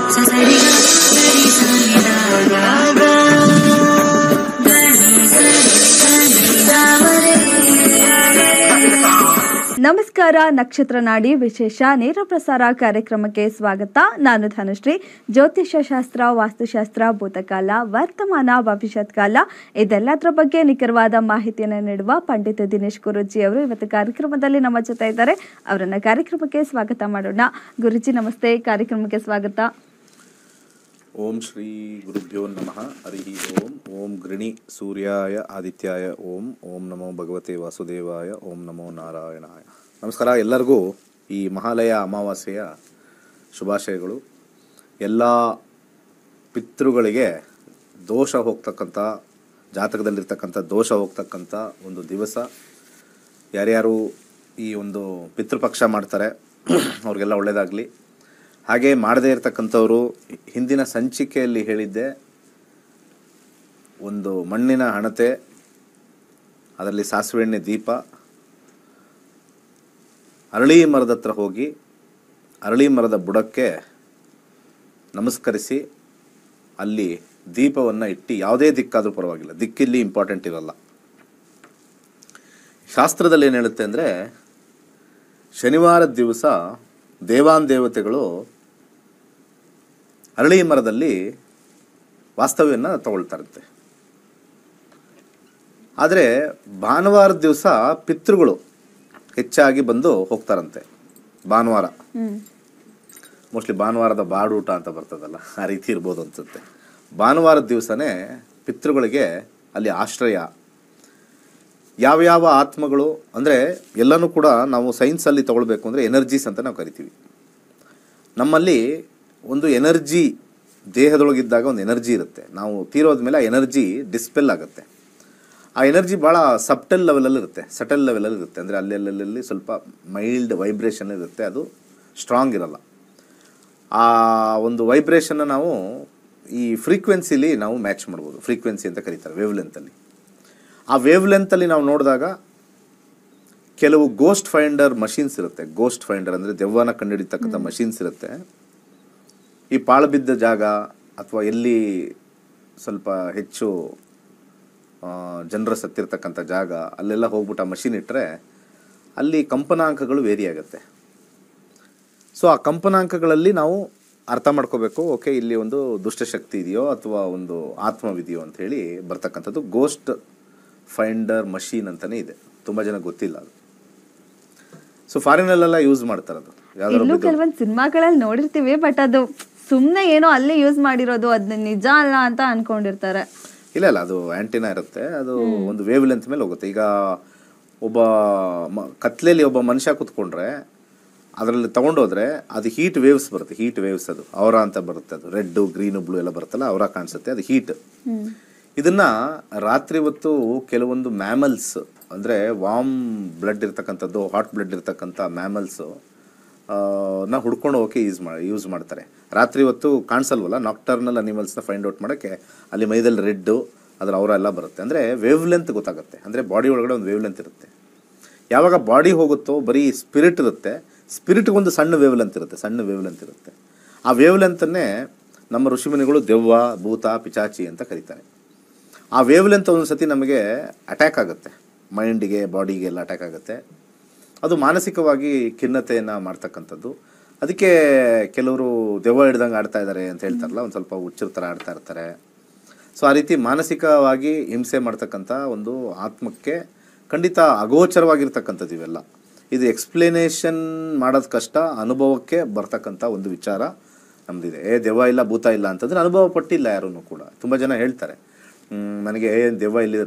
ನಮಸ್ಕಾರ. ನಕ್ಷತ್ರ ನಾಡಿ ವಿಶೇಷ ನೇರ ಪ್ರಸಾರ ಕಾರ್ಯಕ್ರಮಕ್ಕೆ ಸ್ವಾಗತ. ನಾನು ಧನುಶ್ರೀ. ಜ್ಯೋತಿಷ್ಯ ಶಾಸ್ತ್ರ, ವಾಸ್ತುಶಾಸ್ತ್ರ, ಭೂತಕಾಲ, ವರ್ತಮಾನ, ಭವಿಷ್ಯತ್ ಕಾಲ ಇದೆಲ್ಲದರ ಬಗ್ಗೆ ನಿಖರವಾದ ಮಾಹಿತಿಯನ್ನು ನೀಡುವ ಪಂಡಿತ ದಿನೇಶ್ ಗುರೂಜಿ ಅವರು ಇವತ್ತು ಕಾರ್ಯಕ್ರಮದಲ್ಲಿ ನಮ್ಮ ಜೊತೆ ಇದ್ದಾರೆ. ಅವರನ್ನ ಕಾರ್ಯಕ್ರಮಕ್ಕೆ ಸ್ವಾಗತ ಮಾಡೋಣ. ಗುರೂಜಿ ನಮಸ್ತೆ, ಕಾರ್ಯಕ್ರಮಕ್ಕೆ ಸ್ವಾಗತ. ಓಂ ಶ್ರೀ ಗುರುಭ್ಯೋ ನಮಃ. ಹರಿ ಓಂ. ಓಂ ಗೃಣಿ ಸೂರ್ಯಾಯ ಆದಿತ್ಯಾಯ ಓಂ. ಓಂ ನಮೋ ಭಗವತೆ ವಾಸುದೇವಾಯ. ಓಂ ನಮೋ ನಾರಾಯಣಾಯ. ನಮಸ್ಕಾರ ಎಲ್ಲರಿಗೂ. ಈ ಮಹಾಲಯ ಅಮಾವಾಸ್ಯೆಯ ಶುಭಾಶಯಗಳು. ಎಲ್ಲ ಪಿತೃಗಳಿಗೆ ದೋಷ ಹೋಗ್ತಕ್ಕಂಥ, ಜಾತಕದಲ್ಲಿರ್ತಕ್ಕಂಥ ದೋಷ ಹೋಗ್ತಕ್ಕಂಥ ಒಂದು ದಿವಸ. ಯಾರ್ಯಾರು ಈ ಒಂದು ಪಿತೃಪಕ್ಷ ಮಾಡ್ತಾರೆ ಅವ್ರಿಗೆಲ್ಲ ಒಳ್ಳೆಯದಾಗಲಿ. ಹಾಗೆ ಮಾಡದೇ ಇರತಕ್ಕಂಥವರು, ಹಿಂದಿನ ಸಂಚಿಕೆಯಲ್ಲಿ ಹೇಳಿದ್ದೆ, ಒಂದು ಮಣ್ಣಿನ ಹಣತೆ, ಅದರಲ್ಲಿ ಸಾಸಿವೆ ಎಣ್ಣೆ ದೀಪ, ಅರಳಿ ಮರದ ಹತ್ರ ಹೋಗಿ ಅರಳಿ ಮರದ ಬುಡಕ್ಕೆ ನಮಸ್ಕರಿಸಿ ಅಲ್ಲಿ ದೀಪವನ್ನು ಇಟ್ಟು, ಯಾವುದೇ ದಿಕ್ಕಾದರೂ ಪರವಾಗಿಲ್ಲ, ದಿಕ್ಕಿಲ್ಲಿ ಇಂಪಾರ್ಟೆಂಟ್ ಇರಲ್ಲ. ಶಾಸ್ತ್ರದಲ್ಲಿ ಏನು ಹೇಳುತ್ತೆ ಅಂದರೆ, ಶನಿವಾರದ ದಿವಸ ದೇವಾನುದೇವತೆಗಳು ಅರಳಿ ಮರದಲ್ಲಿ ವಾಸ್ತವ್ಯವನ್ನು ತಗೊಳ್ತಾರಂತೆ. ಆದರೆ ಭಾನುವಾರದ ದಿವಸ ಪಿತೃಗಳು ಹೆಚ್ಚಾಗಿ ಬಂದು ಹೋಗ್ತಾರಂತೆ. ಭಾನುವಾರ ಮೋಸ್ಟ್ಲಿ ಭಾನುವಾರದ ಬಾಡೂಟ ಅಂತ ಬರ್ತದಲ್ಲ, ಆ ರೀತಿ ಇರ್ಬೋದು ಅನ್ಸುತ್ತೆ. ಭಾನುವಾರದ ದಿವಸನೇ ಪಿತೃಗಳಿಗೆ ಅಲ್ಲಿ ಆಶ್ರಯ. ಯಾವ್ಯಾವ ಆತ್ಮಗಳು ಅಂದರೆ ಎಲ್ಲನೂ ಕೂಡ ನಾವು ಸೈನ್ಸಲ್ಲಿ ತಗೊಳ್ಬೇಕು ಅಂದರೆ ಎನರ್ಜೀಸ್ ಅಂತ ನಾವು ಕರಿತೀವಿ. ನಮ್ಮಲ್ಲಿ ಒಂದು ಎನರ್ಜಿ, ದೇಹದೊಳಗಿದ್ದಾಗ ಒಂದು ಎನರ್ಜಿ ಇರುತ್ತೆ. ನಾವು ತೀರೋದ ಮೇಲೆ ಆ ಎನರ್ಜಿ ಡಿಸ್ಪೆಲ್ ಆಗುತ್ತೆ. ಆ ಎನರ್ಜಿ ಭಾಳ ಸಟಲ್ ಲೆವೆಲಲ್ಲಿ ಇರುತ್ತೆ. ಅಂದರೆ ಅಲ್ಲೆಲ್ಲಿ ಸ್ವಲ್ಪ ಮೈಲ್ಡ್ ವೈಬ್ರೇಷನ್ ಇರುತ್ತೆ, ಅದು ಸ್ಟ್ರಾಂಗ್ ಇರಲ್ಲ. ಆ ಒಂದು ವೈಬ್ರೇಷನ್ನ ನಾವು ಈ ಫ್ರೀಕ್ವೆನ್ಸಿಲಿ ನಾವು ಮ್ಯಾಚ್ ಮಾಡ್ಬೋದು. ಫ್ರೀಕ್ವೆನ್ಸಿ ಅಂತ ಕರೀತಾರೆ, ವೇವ್ ಲೆಂತಲ್ಲಿ. ಆ ವೇವ್ ಲೆಂತಲ್ಲಿ ನಾವು ನೋಡಿದಾಗ ಕೆಲವು ಗೋಸ್ಟ್ ಫೈಂಡರ್ ಮಷೀನ್ಸ್ ಇರುತ್ತೆ. ಗೋಸ್ಟ್ ಫೈಂಡರ್ ಅಂದರೆ ದೆವ್ವನ ಕಂಡುಹಿಡಿತಕ್ಕಂಥ ಮಷೀನ್ಸ್ ಇರುತ್ತೆ. ಈ ಪಾಳು ಬಿದ್ದ ಜಾಗ ಅಥವಾ ಎಲ್ಲಿ ಸ್ವಲ್ಪ ಹೆಚ್ಚು ಜನರ ಸತ್ತಿರ್ತಕ್ಕಂಥ ಜಾಗ, ಅಲ್ಲೆಲ್ಲ ಹೋಗ್ಬಿಟ್ಟು ಆ ಮಷೀನ್ ಇಟ್ಟರೆ ಅಲ್ಲಿ ಕಂಪನಾಂಕಗಳು ವೇರಿ ಆಗುತ್ತೆ. ಸೊ ಆ ಕಂಪನಾಂಕಗಳಲ್ಲಿ ನಾವು ಅರ್ಥ ಮಾಡ್ಕೋಬೇಕು, ಓಕೆ ಇಲ್ಲಿ ಒಂದು ದುಷ್ಟಶಕ್ತಿ ಇದೆಯೋ ಅಥವಾ ಒಂದು ಆತ್ಮವಿದೆಯೋ ಅಂತ ಹೇಳಿ ಬರ್ತಕ್ಕಂಥದ್ದು ಗೋಸ್ಟ್ ಫೈಂಡರ್ ಮಷೀನ್ ಅಂತಲೇ ಇದೆ. ತುಂಬ ಜನ ಗೊತ್ತಿಲ್ಲ ಅದು. ಸೊ ಫಾರಿನಲ್ಲೆಲ್ಲ ಯೂಸ್ ಮಾಡ್ತಾರೆ ಅದು. ಇಲ್ಲೂ ಕೆಲವೊಂದು ಸಿನಿಮಾಗಳಲ್ಲಿ ನೋಡಿರ್ತೀವಿ, ಬಟ್ ಅದು ಸುಮ್ಮನೆ ಏನೋ ಅಲ್ಲಿ ಯೂಸ್ ಮಾಡಿರೋದು, ಅದನ್ನ ನಿಜ ಅಲ್ಲ ಅಂತ ಅನ್ಕೊಂಡಿರ್ತಾರೆ. ಇಲ್ಲ, ಅದು ಆ್ಯಂಟಿನಾ ಇರುತ್ತೆ. ಅದು ಒಂದು ವೇವ್ ಲೆಂತ್ ಮೇಲೆ ಹೋಗುತ್ತೆ. ಈಗ ಒಬ್ಬ ಕತ್ಲೆಯಲ್ಲಿ ಒಬ್ಬ ಮನುಷ್ಯ ಕೂತ್ಕೊಂಡ್ರೆ ಅದರಲ್ಲಿ ತೊಗೊಂಡೋದ್ರೆ ಅದು ಹೀಟ್ ವೇವ್ಸ್ ಬರುತ್ತೆ. ಹೀಟ್ ವೇವ್ಸ್ ಅದು ಅವರ ಅಂತ ಬರುತ್ತೆ. ಅದು ರೆಡ್, ಗ್ರೀನು, ಬ್ಲೂ ಎಲ್ಲ ಬರುತ್ತಲ್ಲ, ಅವರ ಕಾಣಿಸುತ್ತೆ. ಅದು ಹೀಟ್. ಇದನ್ನ ರಾತ್ರಿ ಹೊತ್ತು ಕೆಲವೊಂದು ಮ್ಯಾಮಲ್ಸ್, ಅಂದರೆ ವಾರ್ಮ್ ಬ್ಲಡ್ ಇರ್ತಕ್ಕಂಥದ್ದು, ಹಾಟ್ ಬ್ಲಡ್ ಇರ್ತಕ್ಕಂಥ ಮ್ಯಾಮಲ್ಸು ನ ಹುಡ್ಕೊಂಡು ಹೋಗಿ ಯೂಸ್ ಮಾಡ್ತಾರೆ. ರಾತ್ರಿ ಹೊತ್ತು ಕಾಣಿಸಲ್ವಲ್ಲ, ನಾಕ್ಟರ್ನಲ್ ಅನಿಮಲ್ಸ್ನ ಫೈಂಡ್ ಔಟ್ ಮಾಡೋಕ್ಕೆ ಅಲ್ಲಿ ಮೈದಲ್ಲಿ ರೆಡ್ಡು ಅದರ ಅವರ ಎಲ್ಲ ಬರುತ್ತೆ. ಅಂದರೆ ವೇವ್ ಲೆಂತ್ ಗೊತ್ತಾಗುತ್ತೆ. ಅಂದರೆ ಬಾಡಿ ಒಳಗಡೆ ಒಂದು ವೇವ್ ಲೆಂತ್ ಇರುತ್ತೆ. ಯಾವಾಗ ಬಾಡಿ ಹೋಗುತ್ತೋ ಬರೀ ಸ್ಪಿರಿಟ್ ಇರುತ್ತೆ. ಸ್ಪಿರಿಟ್ಗೊಂದು ಸಣ್ಣ ವೇವ್ ಲೆಂತ್ ಇರುತ್ತೆ. ಆ ವೇವ್ ಲೆಂತನ್ನೇ ನಮ್ಮ ಋಷಿಮುನಿಗಳು ದೆವ್ವ, ಭೂತ, ಪಿಚಾಚಿ ಅಂತ ಕರೀತಾರೆ. ಆ ವೇವ್ ಲೆಂತ್ ಒಂದು ಸತಿ ನಮಗೆ ಅಟ್ಯಾಕ್ ಆಗುತ್ತೆ, ಮೈಂಡಿಗೆ, ಬಾಡಿಗೆ ಎಲ್ಲ ಅಟ್ಯಾಕ್ ಆಗುತ್ತೆ. ಅದು ಮಾನಸಿಕವಾಗಿ ಖಿನ್ನತೆಯನ್ನು ಮಾಡ್ತಕ್ಕಂಥದ್ದು. ಅದಕ್ಕೆ ಕೆಲವರು ದೆವ್ವ ಹಿಡ್ದಂಗೆ ಆಡ್ತಾ ಇದ್ದಾರೆ ಅಂತ ಹೇಳ್ತಾರಲ್ಲ, ಒಂದು ಸ್ವಲ್ಪ ಹುಚ್ಚರ ಥರ ಆಡ್ತಾ ಇರ್ತಾರೆ. ಸೊ ಆ ರೀತಿ ಮಾನಸಿಕವಾಗಿ ಹಿಂಸೆ ಮಾಡ್ತಕ್ಕಂಥ ಒಂದು ಆತ್ಮಕ್ಕೆ ಖಂಡಿತ ಅಗೋಚರವಾಗಿರ್ತಕ್ಕಂಥದ್ದು ಇವೆಲ್ಲ. ಇದು ಎಕ್ಸ್ಪ್ಲನೇಷನ್ ಮಾಡೋದು ಕಷ್ಟ, ಅನುಭವಕ್ಕೆ ಬರ್ತಕ್ಕಂಥ ಒಂದು ವಿಚಾರ ನಮ್ಮದಿದೆ. ದೆವ್ವ ಇಲ್ಲ, ಭೂತ ಇಲ್ಲ ಅಂತಂದರೆ ಅನುಭವ ಪಟ್ಟಿಲ್ಲ ಯಾರೂ ಕೂಡ. ತುಂಬ ಜನ ಹೇಳ್ತಾರೆ, ನನಗೆ ದೆವ್ವ ಇಲ್ಲಿದೆ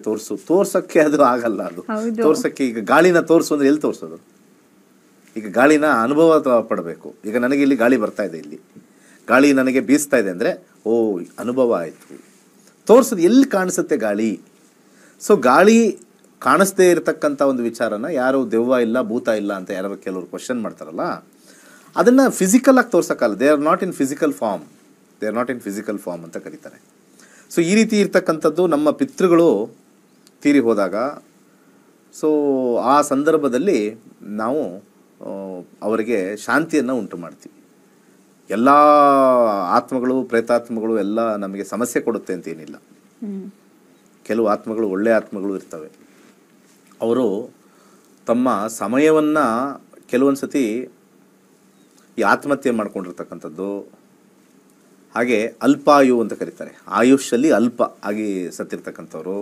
ತೋರ್ಸೋಕ್ಕೆ ಅದು ಆಗಲ್ಲ. ಅದು ತೋರ್ಸೋಕ್ಕೆ, ಈಗ ಗಾಳಿನ ತೋರಿಸು ಅಂದರೆ ಎಲ್ಲಿ ತೋರಿಸೋದು? ಈಗ ಗಾಳಿನ ಅನುಭವ ಪಡಬೇಕು. ಈಗ ನನಗೆ ಇಲ್ಲಿ ಗಾಳಿ ಬರ್ತಾ ಇದೆ, ಇಲ್ಲಿ ಗಾಳಿ ನನಗೆ ಬೀಸ್ತಾ ಇದೆ ಅಂದರೆ ಓ ಅನುಭವ ಆಯಿತು. ತೋರಿಸೋದು ಎಲ್ಲಿ ಕಾಣಿಸುತ್ತೆ ಗಾಳಿ? ಸೊ ಗಾಳಿ ಕಾಣಿಸ್ದೇ ಇರತಕ್ಕಂಥ ಒಂದು ವಿಚಾರನ ಯಾರು ದೆವ್ವ ಇಲ್ಲ, ಭೂತ ಇಲ್ಲ ಅಂತ ಯಾರು ಕೆಲವರು ಕ್ವಶನ್ ಮಾಡ್ತಾರಲ್ಲ, ಅದನ್ನು ಫಿಸಿಕಲ್ ಆಗಿ ತೋರ್ಸೋಕ್ಕಲ್ಲ. They are not in physical form ಅಂತ ಕರೀತಾರೆ. ಸೊ ಈ ರೀತಿ ಇರ್ತಕ್ಕಂಥದ್ದು ನಮ್ಮ ಪಿತೃಗಳು ತೀರಿ ಹೋದಾಗ, ಸೊ ಆ ಸಂದರ್ಭದಲ್ಲಿ ನಾವು ಅವರಿಗೆ ಶಾಂತಿಯನ್ನು ಉಂಟು ಮಾಡ್ತೀವಿ. ಎಲ್ಲ ಆತ್ಮಗಳು ಪ್ರೇತಾತ್ಮಗಳು ಎಲ್ಲ ನಮಗೆ ಸಮಸ್ಯೆ ಕೊಡುತ್ತೆ ಅಂತೇನಿಲ್ಲ. ಕೆಲವು ಆತ್ಮಗಳು ಒಳ್ಳೆಯ ಆತ್ಮಗಳು ಇರ್ತವೆ. ಅವರು ತಮ್ಮ ಸಮಯವನ್ನು ಕೆಲವೊಂದು ಸತಿ ಈ ಆತ್ಮಹತ್ಯೆ ಮಾಡ್ಕೊಂಡಿರ್ತಕ್ಕಂಥದ್ದು, ಹಾಗೆ ಅಲ್ಪಾಯು ಅಂತ ಕರೀತಾರೆ, ಆಯುಷಲ್ಲಿ ಅಲ್ಪ ಆಗಿ ಸತ್ತಿರ್ತಕ್ಕಂಥವ್ರು,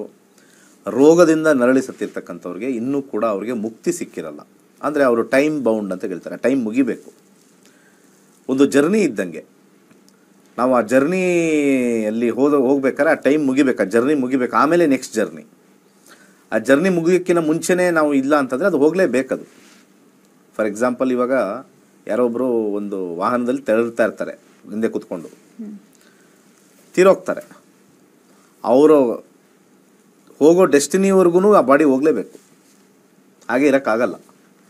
ರೋಗದಿಂದ ನರಳಿ ಸತ್ತಿರ್ತಕ್ಕಂಥವ್ರಿಗೆ ಇನ್ನೂ ಕೂಡ ಅವ್ರಿಗೆ ಮುಕ್ತಿ ಸಿಕ್ಕಿರಲ್ಲ. ಅಂದರೆ ಅವರು ಟೈಮ್ ಬೌಂಡ್ ಅಂತ ಹೇಳ್ತಾರೆ, ಟೈಮ್ ಮುಗಿಬೇಕು. ಒಂದು ಜರ್ನಿ ಇದ್ದಂಗೆ, ನಾವು ಆ ಜರ್ನಿಯಲ್ಲಿ ಹೋಗ್ಬೇಕಾದ್ರೆ ಆ ಟೈಮ್ ಮುಗಿಬೇಕು, ಆ ಜರ್ನಿ ಮುಗಿಬೇಕು, ಆಮೇಲೆ ನೆಕ್ಸ್ಟ್ ಜರ್ನಿ. ಆ ಜರ್ನಿ ಮುಗಿಯೋಕ್ಕಿಂತ ಮುಂಚೆನೇ ನಾವು ಇಲ್ಲ ಅಂತಂದರೆ ಅದು ಹೋಗಲೇಬೇಕದು. ಫಾರ್ ಎಕ್ಸಾಂಪಲ್, ಇವಾಗ ಯಾರೊಬ್ಬರು ಒಂದು ವಾಹನದಲ್ಲಿ ತೆರಳ್ತಾ ಇರ್ತಾರೆ, ಹಿಂದೆ ಕೂತ್ಕೊಂಡು ತೀರೋಗ್ತಾರೆ. ಅವರು ಹೋಗೋ ಡೆಸ್ಟಿನಿವರೆಗೂ ಆ ಬಾಡಿ ಹೋಗಲೇಬೇಕು, ಹಾಗೆ ಇರೋಕ್ಕಾಗಲ್ಲ.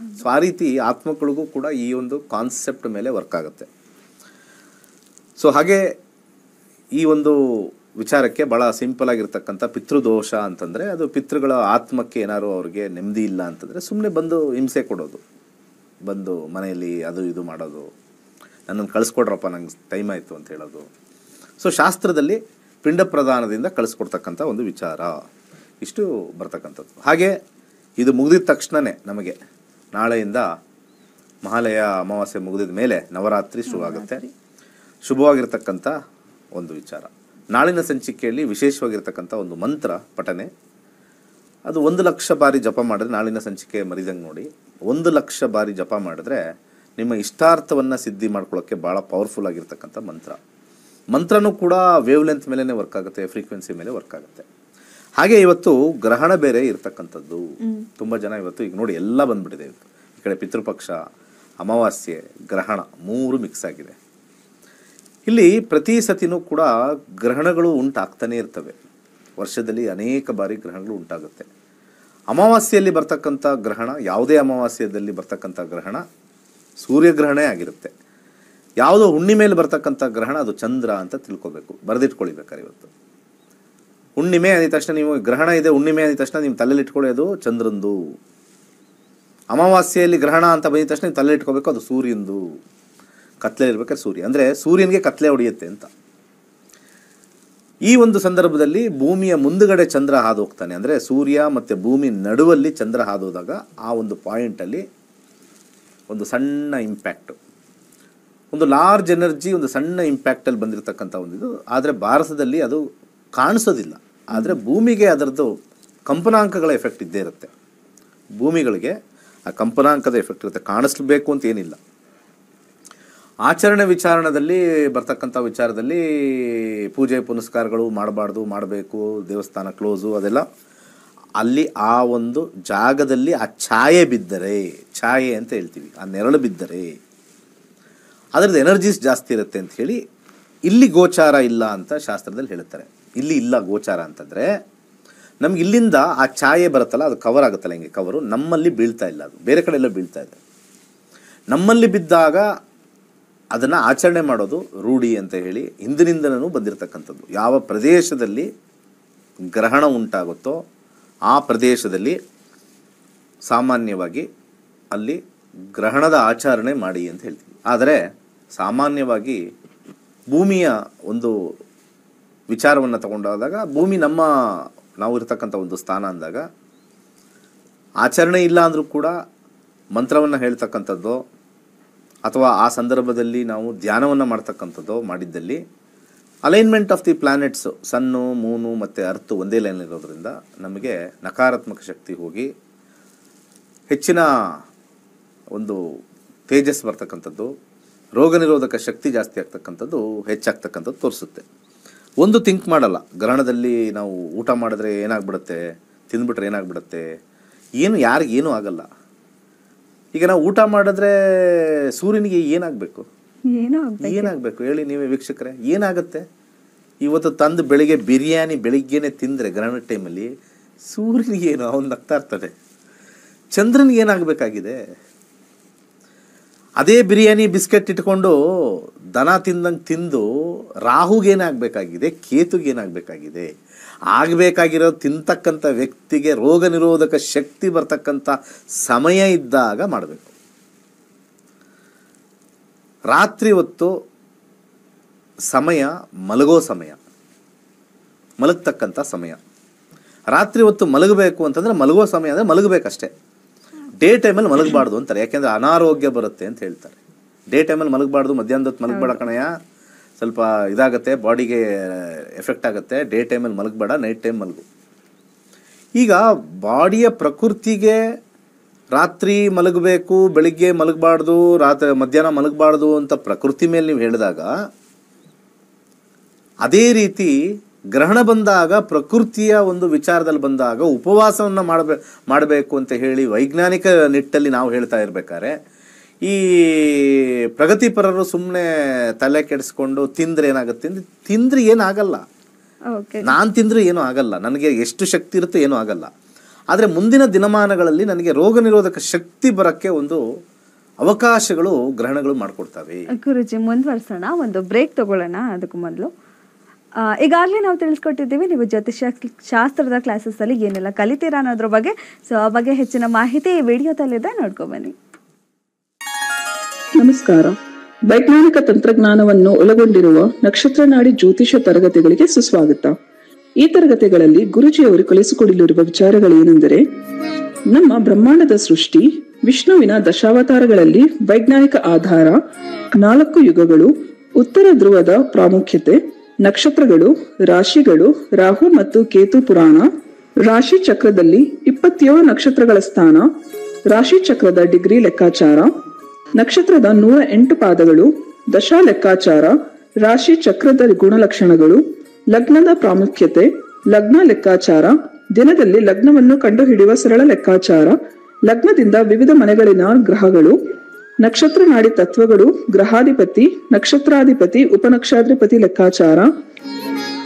ಸೊ ಆ ರೀತಿ ಆತ್ಮಗಳಿಗೂ ಕೂಡ ಈ ಒಂದು ಕಾನ್ಸೆಪ್ಟ್ ಮೇಲೆ ವರ್ಕ್ ಆಗುತ್ತೆ. ಸೊ ಹಾಗೆ ಈ ಒಂದು ವಿಚಾರಕ್ಕೆ ಭಾಳ ಸಿಂಪಲ್ ಆಗಿರ್ತಕ್ಕಂಥ ಪಿತೃದೋಷ ಅಂತಂದರೆ, ಅದು ಪಿತೃಗಳ ಆತ್ಮಕ್ಕೆ ಏನಾದ್ರು ಅವ್ರಿಗೆ ನೆಮ್ಮದಿ ಇಲ್ಲ ಅಂತಂದರೆ ಸುಮ್ಮನೆ ಬಂದು ಹಿಂಸೆ ಕೊಡೋದು, ಬಂದು ಮನೆಯಲ್ಲಿ ಅದು ಇದು ಮಾಡೋದು, ನನ್ನನ್ನು ಕಳಿಸ್ಕೊಡ್ರಪ್ಪ ನಂಗೆ ಟೈಮ್ ಆಯಿತು ಅಂತ ಹೇಳೋದು. ಸೊ ಶಾಸ್ತ್ರದಲ್ಲಿ ಪಿಂಡ ಪ್ರದಾನದಿಂದ ಕಳಿಸ್ಕೊಡ್ತಕ್ಕಂಥ ಒಂದು ವಿಚಾರ ಇಷ್ಟು ಬರ್ತಕ್ಕಂಥದ್ದು. ಹಾಗೆ ಇದು ಮುಗಿದಿದ ತಕ್ಷಣವೇ ನಮಗೆ ನಾಳೆಯಿಂದ ಮಹಾಲಯ ಅಮಾವಾಸ್ಯೆ ಮುಗಿದಿದ ಮೇಲೆ ನವರಾತ್ರಿ ಶುರುವಾಗುತ್ತೆ. ಶುಭವಾಗಿರ್ತಕ್ಕಂಥ ಒಂದು ವಿಚಾರ. ನಾಳಿನ ಸಂಚಿಕೆಯಲ್ಲಿ ವಿಶೇಷವಾಗಿರ್ತಕ್ಕಂಥ ಒಂದು ಮಂತ್ರ ಪಠನೆ, ಅದು 1,00,000 ಬಾರಿ ಜಪ ಮಾಡಿದ್ರೆ, ನಾಳಿನ ಸಂಚಿಕೆ ಮರಿದಂಗೆ ನೋಡಿ, 1,00,000 ಬಾರಿ ಜಪ ಮಾಡಿದ್ರೆ ನಿಮ್ಮ ಇಷ್ಟಾರ್ಥವನ್ನು ಸಿದ್ಧಿ ಮಾಡ್ಕೊಳ್ಳೋಕ್ಕೆ ಭಾಳ ಪವರ್ಫುಲ್ ಆಗಿರ್ತಕ್ಕಂಥ ಮಂತ್ರ. ಮಂತ್ರನೂ ಕೂಡ ವೇವ್ ಲೆಂತ್ ಮೇಲೇ ವರ್ಕ್ ಆಗುತ್ತೆ, ಫ್ರೀಕ್ವೆನ್ಸಿ ಮೇಲೆ ವರ್ಕ್ ಆಗುತ್ತೆ. ಹಾಗೆ ಇವತ್ತು ಗ್ರಹಣ ಬೇರೆ ಇರ್ತಕ್ಕಂಥದ್ದು. ತುಂಬ ಜನ ಇವತ್ತು ಈಗ ನೋಡಿ ಎಲ್ಲ ಬಂದ್ಬಿಟ್ಟಿದೆ. ಇವತ್ತು ಈ ಕಡೆ ಪಿತೃಪಕ್ಷ, ಅಮಾವಾಸ್ಯೆ, ಗ್ರಹಣ 3 ಮಿಕ್ಸ್ ಆಗಿದೆ. ಇಲ್ಲಿ ಪ್ರತಿ ಸತಿನೂ ಕೂಡ ಗ್ರಹಣಗಳು ಉಂಟಾಗ್ತಾನೆ ಇರ್ತವೆ. ವರ್ಷದಲ್ಲಿ ಅನೇಕ ಬಾರಿ ಗ್ರಹಣಗಳು ಉಂಟಾಗುತ್ತೆ. ಅಮಾವಾಸ್ಯೆಯಲ್ಲಿ ಬರ್ತಕ್ಕಂಥ ಗ್ರಹಣ, ಯಾವುದೇ ಅಮಾವಾಸ್ಯೆಯಲ್ಲಿ ಬರ್ತಕ್ಕಂಥ ಗ್ರಹಣ ಸೂರ್ಯಗ್ರಹಣೇ ಆಗಿರುತ್ತೆ. ಯಾವುದೋ ಹುಣ್ಣಿಮೆಯಲ್ಲಿ ಬರ್ತಕ್ಕಂಥ ಗ್ರಹಣ ಅದು ಚಂದ್ರ ಅಂತ ತಿಳ್ಕೊಬೇಕು, ಬರೆದಿಟ್ಕೊಳ್ಬೇಕಾರೆ. ಇವತ್ತು ಹುಣ್ಣಿಮೆ ಅಂದ ತಕ್ಷಣ, ನೀವು ಗ್ರಹಣ ಇದೆ ಹುಣ್ಣಿಮೆ ಅಂದ ತಕ್ಷಣ ನಿಮ್ಮ ತಲೆಯಲ್ಲಿ ಇಟ್ಕೊಳ್ಳೋದು ಚಂದ್ರಂದು. ಅಮಾವಾಸ್ಯೆಯಲ್ಲಿ ಗ್ರಹಣ ಅಂತ ಬಂದ ತಕ್ಷಣ ನೀವು ತಲೆಯಲ್ಲಿ ಇಟ್ಕೋಬೇಕು ಅದು ಸೂರ್ಯಂದು. ಕತ್ಲೆ ಇರ್ಬೇಕಾದ್ರೆ ಸೂರ್ಯ, ಅಂದರೆ ಸೂರ್ಯನಿಗೆ ಕತ್ಲೆ ಹೊಡೆಯುತ್ತೆ ಅಂತ. ಈ ಒಂದು ಸಂದರ್ಭದಲ್ಲಿ ಭೂಮಿಯ ಮುಂದುಗಡೆ ಚಂದ್ರ ಹಾದು ಹೋಗ್ತಾನೆ, ಅಂದರೆ ಸೂರ್ಯ ಮತ್ತು ಭೂಮಿ ನಡುವಲ್ಲಿ ಚಂದ್ರ ಹಾದೋದಾಗ ಆ ಒಂದು ಪಾಯಿಂಟಲ್ಲಿ ಒಂದು ಸಣ್ಣ ಇಂಪ್ಯಾಕ್ಟು, ಒಂದು ಲಾರ್ಜ್ ಎನರ್ಜಿ, ಒಂದು ಸಣ್ಣ ಇಂಪ್ಯಾಕ್ಟಲ್ಲಿ ಬಂದಿರತಕ್ಕಂಥ ಒಂದು ಇದು. ಆದರೆ ಭಾರತದಲ್ಲಿ ಅದು ಕಾಣಿಸೋದಿಲ್ಲ, ಆದರೆ ಭೂಮಿಗೆ ಅದರದ್ದು ಕಂಪನಾಂಕಗಳ ಎಫೆಕ್ಟ್ ಇದ್ದೇ ಇರುತ್ತೆ. ಭೂಮಿಗಳಿಗೆ ಆ ಕಂಪನಾಂಕದ ಎಫೆಕ್ಟ್ ಇರುತ್ತೆ, ಕಾಣಿಸ್ಬೇಕು ಅಂತ ಏನಿಲ್ಲ. ಆಚರಣೆ ವಿಚಾರಣದಲ್ಲಿ ಬರ್ತಕ್ಕಂಥ ವಿಚಾರದಲ್ಲಿ ಪೂಜೆ ಪುನಸ್ಕಾರಗಳು ಮಾಡಬಾರ್ದು, ಮಾಡಬೇಕು, ದೇವಸ್ಥಾನ ಕ್ಲೋಸು, ಅದೆಲ್ಲ ಅಲ್ಲಿ ಆ ಒಂದು ಜಾಗದಲ್ಲಿ ಆ ಛಾಯೆ ಬಿದ್ದರೆ, ಛಾಯೆ ಅಂತ ಹೇಳ್ತೀವಿ, ಆ ನೆರಳು ಬಿದ್ದರೆ ಅದರದ್ದು ಎನರ್ಜೀಸ್ ಜಾಸ್ತಿ ಇರುತ್ತೆ ಅಂತ ಹೇಳಿ ಇಲ್ಲಿ ಗೋಚಾರ ಇಲ್ಲ ಅಂತ ಶಾಸ್ತ್ರದಲ್ಲಿ ಹೇಳ್ತಾರೆ. ಇಲ್ಲಿ ಇಲ್ಲ ಗೋಚಾರ ಅಂತಂದರೆ ನಮ್ಗೆ ಇಲ್ಲಿಂದ ಆ ಛಾಯೆ ಬರುತ್ತಲ್ಲ, ಅದು ಕವರ್ ಆಗುತ್ತಲ್ಲ, ಹಿಂಗೆ ಕವರು ನಮ್ಮಲ್ಲಿ ಬೀಳ್ತಾ ಇಲ್ಲ, ಅದು ಬೇರೆ ಕಡೆ ಎಲ್ಲ ಬೀಳ್ತಾ ಇದೆ. ನಮ್ಮಲ್ಲಿ ಬಿದ್ದಾಗ ಅದನ್ನು ಆಚರಣೆ ಮಾಡೋದು ರೂಢಿ ಅಂತ ಹೇಳಿ ಹಿಂದಿನಿಂದನೂ ಬಂದಿರತಕ್ಕಂಥದ್ದು. ಯಾವ ಪ್ರದೇಶದಲ್ಲಿ ಗ್ರಹಣ ಉಂಟಾಗುತ್ತೋ ಆ ಪ್ರದೇಶದಲ್ಲಿ ಸಾಮಾನ್ಯವಾಗಿ ಅಲ್ಲಿ ಗ್ರಹಣದ ಆಚರಣೆ ಮಾಡಿ ಅಂತ ಹೇಳ್ತೀವಿ. ಆದರೆ ಸಾಮಾನ್ಯವಾಗಿ ಭೂಮಿಯ ಒಂದು ವಿಚಾರವನ್ನು ತಗೊಂಡಾದಾಗ, ಭೂಮಿ ನಾವು ಇರ್ತಕ್ಕಂಥ ಒಂದು ಸ್ಥಾನ ಅಂದಾಗ ಆಚರಣೆ ಇಲ್ಲ ಅಂದರೂ ಕೂಡ ಮಂತ್ರವನ್ನು ಹೇಳ್ತಕ್ಕಂಥದ್ದು ಅಥವಾ ಆ ಸಂದರ್ಭದಲ್ಲಿ ನಾವು ಧ್ಯಾನವನ್ನು ಮಾಡ್ತಕ್ಕಂಥದ್ದು ಮಾಡಿದ್ದಲ್ಲಿ alignment of the planets, sun, moon ಮತ್ತು ಅರ್ತ್ ಒಂದೇ ಲೈನ್ ಇರೋದ್ರಿಂದ ನಮಗೆ ನಕಾರಾತ್ಮಕ ಶಕ್ತಿ ಹೋಗಿ ಹೆಚ್ಚಿನ ಒಂದು ತೇಜಸ್ ಬರ್ತಕ್ಕಂಥದ್ದು, ರೋಗ ನಿರೋಧಕ ಶಕ್ತಿ ಜಾಸ್ತಿ ಆಗ್ತಕ್ಕಂಥದ್ದು, ಹೆಚ್ಚಾಗ್ತಕ್ಕಂಥದ್ದು ತೋರಿಸುತ್ತೆ. ಒಂದು ಥಿಂಕ್ ಮಾಡಲ್ಲ, ಗ್ರಹಣದಲ್ಲಿ ನಾವು ಊಟ ಮಾಡಿದ್ರೆ ಏನಾಗ್ಬಿಡುತ್ತೆ, ತಿಂದ್ಬಿಟ್ರೆ ಏನಾಗ್ಬಿಡುತ್ತೆ, ಯಾರಿಗೇನೂ ಆಗಲ್ಲ. ಈಗ ನಾವು ಊಟ ಮಾಡಿದ್ರೆ ಸೂರ್ಯನಿಗೆ ಏನಾಗಬೇಕು ಹೇಳಿ ನೀವೇ ವೀಕ್ಷಕರೇ, ಏನಾಗುತ್ತೆ? ಇವತ್ತು ತಂದು ಬೆಳಿಗ್ಗೆ ಬಿರಿಯಾನಿ ಬೆಳಿಗ್ಗೆನೆ ತಿಂದರೆ ಗ್ರಹಣ ಟೈಮಲ್ಲಿ ಸೂರ್ಯನಿಗೇನು, ಅವನು ನಗ್ತಾ ಇರ್ತಾರೆ. ಚಂದ್ರನಿಗೆ ಏನಾಗಬೇಕಾಗಿದೆ? ಅದೇ ಬಿರಿಯಾನಿ ಬಿಸ್ಕೆಟ್ ಇಟ್ಕೊಂಡು ದನ ತಿಂದಂಗೆ ತಿಂದು ರಾಹುಗೇನಾಗಬೇಕಾಗಿದೆ, ಕೇತುಗೇನಾಗಬೇಕಾಗಿದೆ? ಆಗಬೇಕಾಗಿರೋದು ತಿಂತಕ್ಕಂಥ ವ್ಯಕ್ತಿಗೆ ರೋಗ ನಿರೋಧಕ ಶಕ್ತಿ ಬರ್ತಕ್ಕಂಥ ಸಮಯ ಇದ್ದಾಗ ಮಾಡಬೇಕು. ರಾತ್ರಿ ಹೊತ್ತು ಸಮಯ ಮಲಗೋ ಸಮಯ, ಮಲಗ್ತಕ್ಕಂಥ ಸಮಯ. ರಾತ್ರಿ ಹೊತ್ತು ಮಲಗಬೇಕು ಅಂತಂದರೆ ಮಲಗೋ ಸಮಯ ಅಂದರೆ ಮಲಗಬೇಕಷ್ಟೇ. ಡೇ ಟೈಮಲ್ಲಿ ಮಲಗಬಾರ್ದು ಅಂತಾರೆ, ಯಾಕೆಂದರೆ ಅನಾರೋಗ್ಯ ಬರುತ್ತೆ ಅಂತ ಹೇಳ್ತಾರೆ. ಡೇ ಟೈಮಲ್ಲಿ ಮಲಗಬಾರ್ದು, ಮಧ್ಯಾಹ್ನದ ಹೊತ್ತು ಮಲಗಬೇಡ ಕಣಯ್ಯ, ಸ್ವಲ್ಪ ಇದಾಗುತ್ತೆ, ಬಾಡಿಗೆ ಎಫೆಕ್ಟ್ ಆಗುತ್ತೆ. ಡೇ ಟೈಮಲ್ಲಿ ಮಲಗಬೇಡ, ನೈಟ್ ಟೈಮ್ ಮಲಗು. ಈಗ ಬಾಡಿಯ ಪ್ರಕೃತಿಗೆ ರಾತ್ರಿ ಮಲಗಬೇಕು, ಬೆಳಿಗ್ಗೆ ಮಲಗಬಾರ್ದು, ಮಧ್ಯಾಹ್ನ ಮಲಗಬಾರ್ದು ಅಂತ ಪ್ರಕೃತಿ ಮೇಲೆ ನೀವು ಹೇಳಿದಾಗ, ಅದೇ ರೀತಿ ಗ್ರಹಣ ಬಂದಾಗ ಪ್ರಕೃತಿಯ ಒಂದು ವಿಚಾರದಲ್ಲಿ ಬಂದಾಗ ಉಪವಾಸವನ್ನು ಮಾಡಬೇಕು ಅಂತ ಹೇಳಿ ವೈಜ್ಞಾನಿಕ ನಿಟ್ಟಲ್ಲಿ ನಾವು ಹೇಳ್ತಾ ಇರ್ಬೇಕಾದ್ರೆ, ಈ ಪ್ರಗತಿಪರರು ಸುಮ್ಮನೆ ತಲೆ ಕೆಡಿಸ್ಕೊಂಡು ತಿಂದ್ರೆ ಏನಾಗುತ್ತೆ, ತಿಂದ್ರೆ ಏನಾಗಲ್ಲ, ನಾನು ತಿಂದ್ರೆ ಏನೂ ಆಗಲ್ಲ, ನನಗೆ ಎಷ್ಟು ಶಕ್ತಿ ಇರುತ್ತೋ ಏನೂ ಆಗಲ್ಲ. ಆದರೆ ಮುಂದಿನ ದಿನಮಾನಗಳಲ್ಲಿ ನನಗೆ ರೋಗ ನಿರೋಧಕ ಶಕ್ತಿ ಬರೋಕ್ಕೆ ಒಂದು ಅವಕಾಶಗಳು ಗ್ರಹಣಗಳು ಮಾಡಿಕೊಡ್ತವೆ. ಗುರುಜಿ, ಮುಂದುವರ್ಸೋಣ, ಒಂದು ಬ್ರೇಕ್ ತಗೊಳ್ಳೋಣ. ಅದಕ್ಕೂ ಮೊದಲು ಈಗಾಗಲೇ ನಾವು ತಿಳಿಸ್ಕೊಟ್ಟಿದ್ದೀವಿ ನೀವು ಜ್ಯೋತಿಷ್ಯ ಶಾಸ್ತ್ರದ ಕ್ಲಾಸಸ್ಸಲ್ಲಿ ಏನೆಲ್ಲ ಕಲಿತೀರಾ ಅನ್ನೋದ್ರ ಬಗ್ಗೆ. ಸೊ ಆ ಬಗ್ಗೆ ಹೆಚ್ಚಿನ ಮಾಹಿತಿ ಈ ವಿಡಿಯೋದಲ್ಲಿದೆ, ನೋಡ್ಕೊಬನ್ನಿ. ನಮಸ್ಕಾರ. ವೈಜ್ಞಾನಿಕ ತಂತ್ರಜ್ಞಾನವನ್ನು ಒಳಗೊಂಡಿರುವ ನಕ್ಷತ್ರ ನಾಡಿ ಜ್ಯೋತಿಷ ತರಗತಿಗಳಿಗೆ ಸುಸ್ವಾಗತ. ಈ ತರಗತಿಗಳಲ್ಲಿ ಗುರುಜಿಯವರು ಕಲಿಸಿಕೊಡಲಿರುವ ವಿಚಾರಗಳೇನೆಂದರೆ, ನಮ್ಮ ಬ್ರಹ್ಮಾಂಡದ ಸೃಷ್ಟಿ, ವಿಷ್ಣುವಿನ ದಶಾವತಾರಗಳಲ್ಲಿ ವೈಜ್ಞಾನಿಕ ಆಧಾರ, 4 ಯುಗಗಳು, ಉತ್ತರ ಧ್ರುವದ ಪ್ರಾಮುಖ್ಯತೆ, ನಕ್ಷತ್ರಗಳು, ರಾಶಿಗಳು, ರಾಹು ಮತ್ತು ಕೇತು ಪುರಾಣ, ರಾಶಿ ಚಕ್ರದಲ್ಲಿ 27 ನಕ್ಷತ್ರಗಳ ಸ್ಥಾನ, ರಾಶಿ ಚಕ್ರದ ಡಿಗ್ರಿ ಲೆಕ್ಕಾಚಾರ, ನಕ್ಷತ್ರದ 108 ಪಾದಗಳು, ದಶಾ ಲೆಕ್ಕಾಚಾರ, ರಾಶಿ ಚಕ್ರದ ಗುಣಲಕ್ಷಣಗಳು, ಲಗ್ನದ ಪ್ರಾಮುಖ್ಯತೆ, ಲಗ್ನ ಲೆಕ್ಕಾಚಾರ, ದಿನದಲ್ಲಿ ಲಗ್ನವನ್ನು ಕಂಡುಹಿಡಿಯುವ ಸರಳ ಲೆಕ್ಕಾಚಾರ, ಲಗ್ನದಿಂದ ವಿವಿಧ ಮನೆಗಳಿನ ಗ್ರಹಗಳು, ನಕ್ಷತ್ರ ನಾಡಿ ತತ್ವಗಳು, ಗ್ರಹಾಧಿಪತಿ, ನಕ್ಷತ್ರಾಧಿಪತಿ, ಉಪನಕ್ಷತ್ರಾಧಿಪತಿ ಲೆಕ್ಕಾಚಾರ,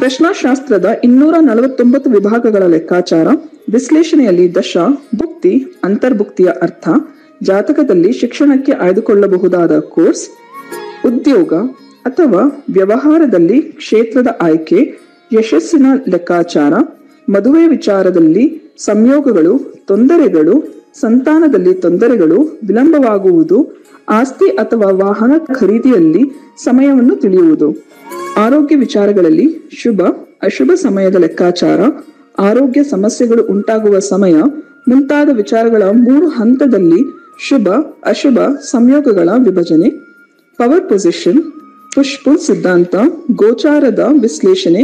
ಪ್ರಶ್ನಾಶಾಸ್ತ್ರದ 249 ವಿಭಾಗಗಳ ಲೆಕ್ಕಾಚಾರ, ವಿಶ್ಲೇಷಣೆಯಲ್ಲಿ ದಶ, ಭುಕ್ತಿ, ಅಂತರ್ಭುಕ್ತಿಯ ಅರ್ಥ, ಜಾತಕದಲ್ಲಿ ಶಿಕ್ಷಣಕ್ಕೆ ಆಯ್ದುಕೊಳ್ಳಬಹುದಾದ ಕೋರ್ಸ್, ಉದ್ಯೋಗ ಅಥವಾ ವ್ಯವಹಾರದಲ್ಲಿ ಕ್ಷೇತ್ರದ ಆಯ್ಕೆ, ಯಶಸ್ಸಿನ ಲೆಕ್ಕಾಚಾರ, ಮದುವೆ ವಿಚಾರದಲ್ಲಿ ಸಂಯೋಗಗಳು, ತೊಂದರೆಗಳು, ಸಂತಾನದಲ್ಲಿ ತೊಂದರೆಗಳು, ವಿಳಂಬವಾಗುವುದು, ಆಸ್ತಿ ಅಥವಾ ವಾಹನ ಖರೀದಿಯಲ್ಲಿ ಸಮಯವನ್ನು ತಿಳಿಯುವುದು, ಆರೋಗ್ಯ ವಿಚಾರಗಳಲ್ಲಿ ಶುಭ ಅಶುಭ ಸಮಯದ ಲೆಕ್ಕಾಚಾರ, ಆರೋಗ್ಯ ಸಮಸ್ಯೆಗಳು ಉಂಟಾಗುವ ಸಮಯ ಮುಂತಾದ ವಿಚಾರಗಳ 3 ಹಂತದಲ್ಲಿ ಶುಭ ಅಶುಭ ಸಂಯೋಗಗಳ ವಿಭಜನೆ, ಪವರ್ ಪೊಸಿಷನ್, ಪುಷ್ಪುಲ್ ಸಿದ್ಧಾಂತ, ಗೋಚಾರದ ವಿಶ್ಲೇಷಣೆ,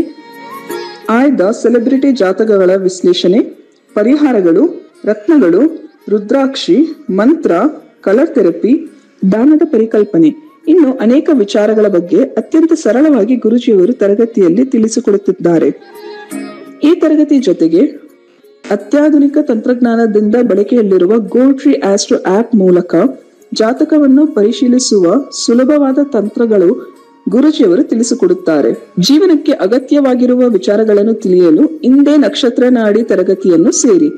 ಆಯ್ದ ಸೆಲೆಬ್ರಿಟಿ ಜಾತಕಗಳ ವಿಶ್ಲೇಷಣೆ, ಪರಿಹಾರಗಳು, ರತ್ನಗಳು, ರುದ್ರಾಕ್ಷಿ, ಮಂತ್ರ, ಕಲರ್ ಥೆರಪಿ, ದಾನದ ಪರಿಕಲ್ಪನೆ, ಇನ್ನು ಅನೇಕ ವಿಚಾರಗಳ ಬಗ್ಗೆ ಅತ್ಯಂತ ಸರಳವಾಗಿ ಗುರುಜಿಯವರು ತರಗತಿಯಲ್ಲಿ ತಿಳಿಸಿಕೊಡುತ್ತಿದ್ದಾರೆ. ಈ ತರಗತಿ ಜೊತೆಗೆ ಅತ್ಯಾಧುನಿಕ ತಂತ್ರಜ್ಞಾನದಿಂದ ಬಳಕೆಯಲ್ಲಿರುವ ಗೋಲ್ಟ್ರಿ ಆಸ್ಟ್ರೋ ಆಪ್ ಮೂಲಕ ಜಾತಕವನ್ನು ಪರಿಶೀಲಿಸುವ ಸುಲಭವಾದ ತಂತ್ರಗಳು ಗುರುಜಿಯವರು ತಿಳಿಸಿಕೊಡುತ್ತಾರೆ. ಜೀವನಕ್ಕೆ ಅಗತ್ಯವಾಗಿರುವ ವಿಚಾರಗಳನ್ನು ತಿಳಿಯಲು ಇಂದೇ ನಕ್ಷತ್ರ ನಾಡಿ ತರಗತಿಯನ್ನು ಸೇರಿ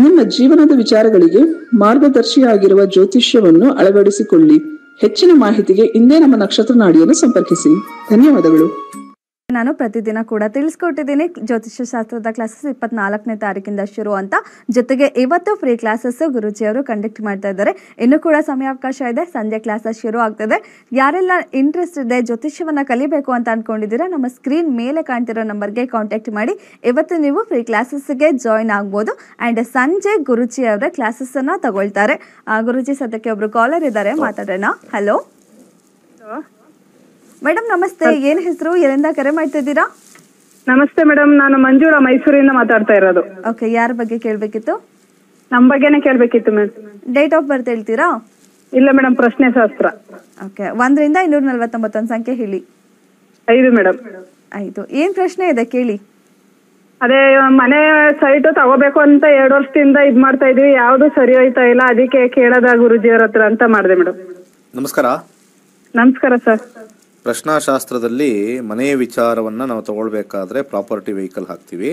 ನಿಮ್ಮ ಜೀವನದ ವಿಚಾರಗಳಿಗೆ ಮಾರ್ಗದರ್ಶಿಯಾಗಿರುವ ಜ್ಯೋತಿಷ್ಯವನ್ನು ಅಳವಡಿಸಿಕೊಳ್ಳಿ. ಹೆಚ್ಚಿನ ಮಾಹಿತಿಗೆ ಇಂದೇ ನಮ್ಮ ನಕ್ಷತ್ರ ನಾಡಿಯನ್ನು ಸಂಪರ್ಕಿಸಿ. ಧನ್ಯವಾದಗಳು. ನಾನು ಪ್ರತಿದಿನ ಕೂಡ ತಿಳಿಸ್ಕೊಟ್ಟಿದ್ದೀನಿ. ಜ್ಯೋತಿಷ್ಯ ಶಾಸ್ತ್ರದ ಕ್ಲಾಸಸ್ 24ನೇ ತಾರೀಕಿಂದ ಶುರು ಅಂತ, ಜೊತೆಗೆ ಇವತ್ತು ಫ್ರೀ ಕ್ಲಾಸಸ್ ಗುರುಜಿಯವರು ಕಂಡಕ್ಟ್ ಮಾಡ್ತಾ ಇದ್ದಾರೆ. ಇನ್ನೂ ಕೂಡ ಸಮಯಾವಕಾಶ ಇದೆ, ಸಂಜೆ ಕ್ಲಾಸಸ್ ಶುರು ಆಗ್ತದೆ. ಯಾರೆಲ್ಲ ಇಂಟ್ರೆಸ್ಟ್ ಇದೆ, ಜ್ಯೋತಿಷ್ಯವನ್ನು ಕಲಿಬೇಕು ಅಂತ ಅಂದ್ಕೊಂಡಿದ್ದೀರಾ, ನಮ್ಮ ಸ್ಕ್ರೀನ್ ಮೇಲೆ ಕಾಣ್ತಿರೋ ನಂಬರ್ಗೆ ಕಾಂಟ್ಯಾಕ್ಟ್ ಮಾಡಿ ಇವತ್ತು ನೀವು ಫ್ರೀ ಕ್ಲಾಸಸ್ಗೆ ಜಾಯಿನ್ ಆಗ್ಬೋದು. ಆ್ಯಂಡ್ ಸಂಜೆ ಗುರುಜಿಯವರ ಕ್ಲಾಸಸ್ಸನ್ನು ತಗೊಳ್ತಾರೆ. ಗುರುಜಿ, ಸದ್ಯಕ್ಕೆ ಒಬ್ರು ಕಾಲರ್ ಇದ್ದಾರೆ, ಮಾತಾಡೋಣ. ಹಲೋ ಮೇಡಮ್, ನಮಸ್ತೆ. ಏನ್ ಹೆಸರು, ಎಲ್ಲಿಂದ ಕರೆ ಮಾಡ್ತಿದ್ದೀರಾ? ನಮಸ್ತೆ ಮೇಡಮ್, ನಾನು ಮಂಜುಳಾ, ಮೈಸೂರಿಂದ ಮಾತಾಡ್ತಾ ಇರೋದು. ಓಕೆ, ಯಾರ ಬಗ್ಗೆ ಕೇಳಬೇಕಿತ್ತು? ನಮ್ಮ ಬಗ್ಗೆನೇ ಕೇಳಬೇಕಿತ್ತು ಮೇಡಮ್. ಡೇಟ್ ಆಫ್ ಬರ್ತ್ ಹೇಳ್ತೀರಾ? ಇಲ್ಲ ಮೇಡಮ್, ಪ್ರಶ್ನೆ ಶಾಸ್ತ್ರ. ಓಕೆ, 1 ರಿಂದ 249 ಸಂಖ್ಯೆ ಹೇಳಿ. 5 ಮೇಡಮ್. 5. ಏನ್ ಪ್ರಶ್ನೆ ಇದೆ ಕೇಳಿ. ಅದೇ ಮನೆ ಸೈಟ್ ತಗೋಬೇಕು ಅಂತ 2 ವರ್ಷದಿಂದ ಇದ್ ಮಾಡ್ತಾ ಇದೀವಿ, ಯಾವ್ದು ಸರಿ ಹೋಯ್ತಾ ಇಲ್ಲ, ಅದಕ್ಕೆ ಕೇಳದ ಗುರುಜಿಯವರ ಹತ್ರ ಅಂತ ಮಾಡಿದೆ ಮೇಡಮ್. ನಮಸ್ಕಾರ. ನಮಸ್ಕಾರ ಸರ್. ಪ್ರಶ್ನಾಶಾಸ್ತ್ರದಲ್ಲಿ ಮನೆಯ ವಿಚಾರವನ್ನು ನಾವು ತಗೊಳ್ಬೇಕಾದ್ರೆ ಪ್ರಾಪರ್ಟಿ ವೆಹಿಕಲ್ ಹಾಕ್ತೀವಿ.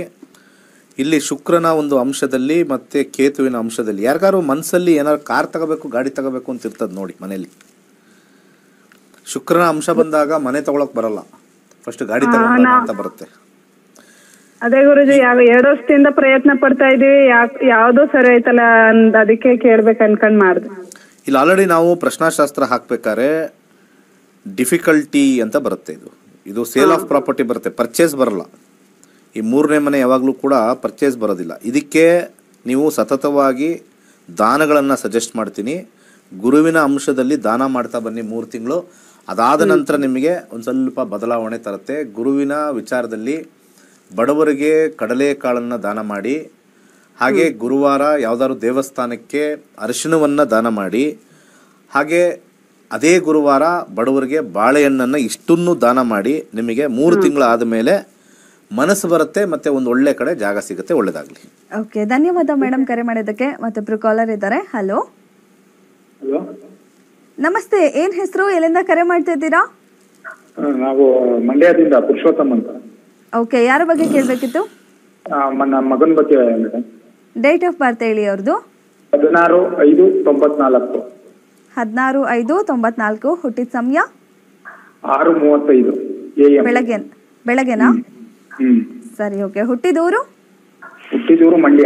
ಇಲ್ಲಿ ಶುಕ್ರನ ಒಂದು ಅಂಶದಲ್ಲಿ ಮತ್ತು ಕೇತುವಿನ ಅಂಶದಲ್ಲಿ ಯಾರಿಗಾರು ಮನಸ್ಸಲ್ಲಿ ಏನಾದ್ರು ಕಾರ್ ತಗೋಬೇಕು, ಗಾಡಿ ತಗೋಬೇಕು ಅಂತ ಇರ್ತದೆ ನೋಡಿ. ಮನೆಯಲ್ಲಿ ಶುಕ್ರನ ಅಂಶ ಬಂದಾಗ ಮನೆ ತಗೊಳಕ್ ಬರಲ್ಲ, ಫಸ್ಟ್ ಗಾಡಿ ತಗೊಳ್ಳೋಣ ಅಂತ ಬರುತ್ತೆ. ಅದೇ ಗುರುಜಿ, 2 ವರ್ಷದಿಂದ ಪ್ರಯತ್ನ ಪಡ್ತಾ ಇದೀವಿ, ಯಾವ್ದು ಸರಿ ಆಯ್ತಲ್ಲ, ಅದಕ್ಕೆ ಕೇಳ್ಬೇಕು ಅನ್ಕೊಂಡ್ ಮಾಡಿದೆ. ಇಲ್ಲಿ ಆಲ್ರೆಡಿ ನಾವು ಪ್ರಶ್ನಾಶಾಸ್ತ್ರ ಹಾಕ್ಬೇಕಾದ್ರೆ ಡಿಫಿಕಲ್ಟಿ ಅಂತ ಬರುತ್ತೆ. ಇದು ಇದು ಸೇಲ್ ಆಫ್ ಪ್ರಾಪರ್ಟಿ ಬರುತ್ತೆ, ಪರ್ಚೇಸ್ ಬರಲ್ಲ. ಈ 3ನೇ ಮನೆ ಯಾವಾಗಲೂ ಕೂಡ ಪರ್ಚೇಸ್ ಬರೋದಿಲ್ಲ. ಇದಕ್ಕೆ ನೀವು ಸತತವಾಗಿ ದಾನಗಳನ್ನು ಸಜೆಸ್ಟ್ ಮಾಡ್ತೀನಿ. ಗುರುವಿನ ಅಂಶದಲ್ಲಿ ದಾನ ಮಾಡ್ತಾ ಬನ್ನಿ 3 ತಿಂಗಳು. ಅದಾದ ನಂತರ ನಿಮಗೆ ಒಂದು ಸ್ವಲ್ಪ ಬದಲಾವಣೆ ತರುತ್ತೆ. ಗುರುವಿನ ವಿಚಾರದಲ್ಲಿ ಬಡವರಿಗೆ ಕಡಲೆಕಾಳನ್ನು ದಾನ ಮಾಡಿ, ಹಾಗೆ ಗುರುವಾರ ಯಾವುದಾದ್ರು ದೇವಸ್ಥಾನಕ್ಕೆ ಅರಿಶಿಣವನ್ನು ದಾನ ಮಾಡಿ, ಹಾಗೆ ಅದೇ ಗುರುವಾರ ಬಡವರಿಗೆ ಬಾಳೆಹಣ್ಣನ್ನು ಇಷ್ಟನ್ನು ದಾನ ಮಾಡಿ. ನಿಮಗೆ 3 ತಿಂಗಳಾದ ಮೇಲೆ ಮನಸ್ಸು ಬರುತ್ತೆ, ಮತ್ತೆ ಒಂದು ಒಳ್ಳೆ ಕಡೆ ಜಾಗ ಸಿಗುತ್ತೆ. ಒಳ್ಳೇದಾಗಲಿ. ಓಕೆ, ಧನ್ಯವಾದ ಮೇಡಮ್ ಕರೆ ಮಾಡಿದ್ದಕ್ಕೆ. ಮತ್ತೊಬ್ರು ಕಾಲರ್ ಇದ್ದಾರೆ. ಹಲೋ, ಹಲೋ, ನಮಸ್ತೆ. ಏನ್ ಹೆಸರು, ಎಲ್ಲಿಂದ ಕರೆ ಮಾಡ್ತಾ ಇದ್ದೀರಾ? ನಾವು ಮಂಡ್ಯದಿಂದ ಪುರುಷೋತ್ತಮ್ ಅಂತ. ಓಕೆ, ಯಾರ ಬಗ್ಗೆ ಕೇಳಬೇಕಿತ್ತು? ನನ್ನ ಮಗನ ಬಗ್ಗೆ ಮೇಡಮ್. ಡೇಟ್ ಆಫ್ ಬರ್ತ್ ಹೇಳಿ ಅವ್ರದ್ದು. 16/5/94. 16/5/94. ಹುಟ್ಟಿದ ಸಮಯ 6:35 AM. ಬೆಳಗ್ಗೆನಾ? ಸರಿ, ಓಕೆ. ಹುಟ್ಟಿದೂರು ಮಂಡ್ಯ.